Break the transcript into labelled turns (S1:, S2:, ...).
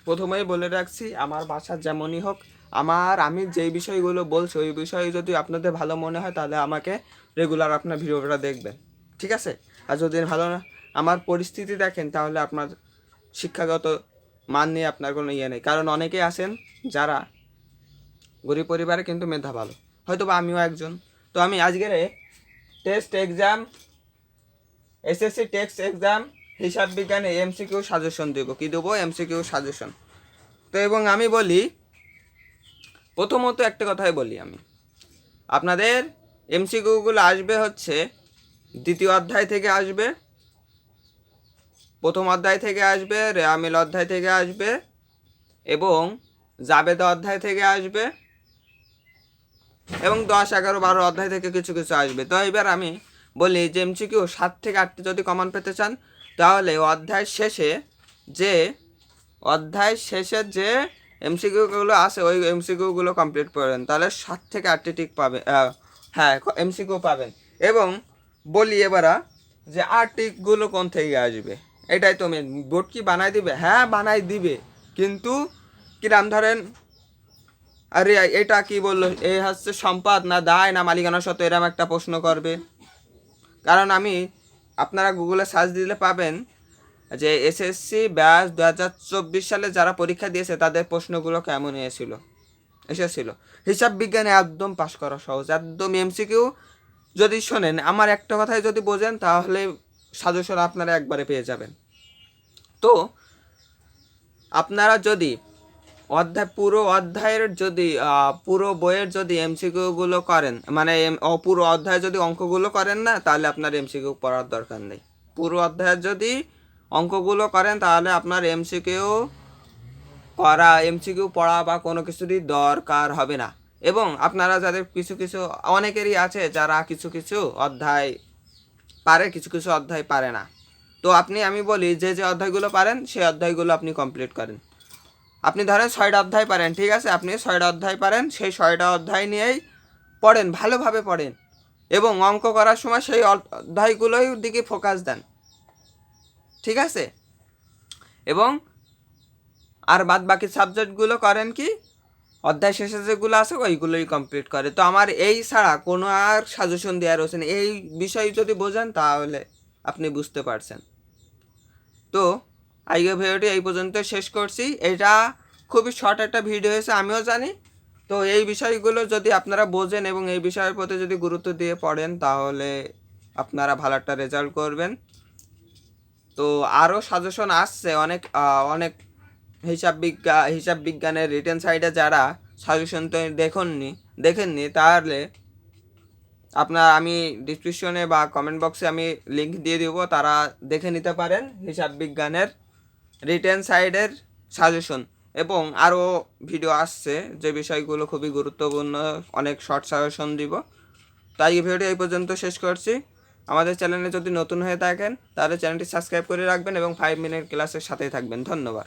S1: প্রথমেই বলে রাখছি, আমার ভাষা যেমনই হোক, আমি যেই বিষয়গুলো বলছি ওই বিষয়ে যদি আপনাদের ভালো মনে হয় তাহলে আমাকে রেগুলার আপনার ভিডিওটা দেখবেন, ঠিক আছে? আর যদি ভালো না আমার পরিস্থিতি দেখেন তাহলে আপনার শিক্ষাগত মান নিয়ে আপনার কোনো ইয়ে নেই। কারণ অনেকেই আছেন যারা গরিব পরিবারে কিন্তু মেধা ভালো, হয়তো বা আমিও একজন। তো আমি আজকের test exam, SSC test exam হিসাব বিজ্ঞানে এমসিকিউ সাজেশন দেবো। কী দেবো? MCQ suggestion. তো এবং আমি বলি, প্রথমত একটা কথাই বলি, আমি আপনাদের এমসিকিউগুলো আসবে হচ্ছে দ্বিতীয় অধ্যায় থেকে আসবে, প্রথম অধ্যায় থেকে আসবে, রেয়ামিল অধ্যায় থেকে আসবে এবং জাবেদা অধ্যায় থেকে আসবে এবং 10, 11, 12 অধ্যায় থেকে কিছু কিছু আসবে। তো এবার আমি বলি যে এমসিকিউ 7 থেকে 8টি যদি কমন পেতে চান তাহলে অধ্যায়ের শেষে যে এমসিকিউগুলো আছে ওই এমসিকিউগুলো কমপ্লিট করেন, তাহলে 7 থেকে 8টি টিক পাবে, হ্যাঁ এমসিকিউ পাবেন। এবং বলি এবার যে আর টিকগুলো কোন থেকে আসবে, এটাই তো মেন। বোর্ড কি বানাই দিবে? হ্যাঁ বানাই দিবে, কিন্তু কিরাম ধরেন, আরে এটা কি বললো, এ হচ্ছে সম্পদ না দায় না মালিকানা সত্ত্ব, এরকম একটা প্রশ্ন করবে। কারণ আপনারা গুগলে সার্চ দিলে পাবেন যে এসএসসি ব্যাচ 2024 সালে যারা পরীক্ষা দিয়েছে তাদের প্রশ্নগুলো কেমন এসেছিল। হিসাব বিজ্ঞানে একদম পাশ করা সহজ, একদম এমসিকিউ যদি শোনেন, আমার একটা কথাই যদি বোঝেন তাহলে সাজেশন আপনারা একবারে পেয়ে যাবেন। তো আপনারা যদি পুরো অধ্যায়ের যদি পুরো বইয়ের যদি এমসিকিউগুলো করেন, মানে পুরো অধ্যায়ে যদি অঙ্কগুলো করেন না, তাহলে আপনার এমসিকিউ পড়ার দরকার নেই। পুরো অধ্যায়ের যদি অঙ্কগুলো করেন তাহলে আপনার এমসিকিউ পড়া বা কোনো কিছুরই দরকার হবে না। এবং আপনারা যাদের অনেকেরই আছে যারা কিছু কিছু অধ্যায় পারে, কিছু কিছু অধ্যায় পারে না। তো আমি বলি যে অধ্যায়গুলো পারেন সেই অধ্যায়গুলো আপনি কমপ্লিট করেন। আপনি ধরেন 6টা অধ্যায় পারেন, ঠিক আছে, আপনি 6টা অধ্যায় পারেন, সেই 6টা অধ্যায় নিয়েই পড়েন, ভালোভাবে পড়েন এবং অঙ্ক করার সময় সেই অধ্যায়গুলোই দিকে ফোকাস দেন, ঠিক আছে? এবং আর বাদ বাকি সাবজেক্টগুলো করেন কি, অধ্যায় শেষে যেগুলো আছে ওইগুলোই কমপ্লিট করে। তো আমার এই ছাড়া কোনো আর সাজেশন দেওয়ার রয়েছে না। এই বিষয় যদি বোঝেন তাহলে আপনি বুঝতে পারছেন। তো আজকের ভিডিওটি এই পর্যন্ত শেষ করছি। এটা খুবই শর্ট একটা ভিডিও হয়েছে, আমিও জানি। তো এই বিষয়গুলো যদি আপনারা বোঝেন এবং এই বিষয়ের প্রতি যদি গুরুত্ব দিয়ে পড়েন তাহলে আপনারা ভালো একটা রেজাল্ট করবেন। তো আরও সাজেশন আসছে অনেক অনেক হিসাব বিজ্ঞানের রিটেন সাইডে যারা সাজেশন তো দেখেননি তাহলে আমি ডিসক্রিপশনে বা কমেন্ট বক্সে আমি লিঙ্ক দিয়ে দেবো, তারা দেখে নিতে পারেন হিসাব বিজ্ঞানের রিটেন সাইডের সাজেশন। এবং আরও ভিডিও আসছে যে বিষয়গুলো খুবই গুরুত্বপূর্ণ, অনেক শর্ট সাজেশন দিব। তাই এই ভিডিওটি এই পর্যন্ত শেষ করছি। আমাদের চ্যানেলে যদি নতুন হয়ে থাকেন তাহলে চ্যানেলটি সাবস্ক্রাইব করে রাখবেন এবং 5 মিনিট ক্লাসের সাথেই থাকবেন। ধন্যবাদ।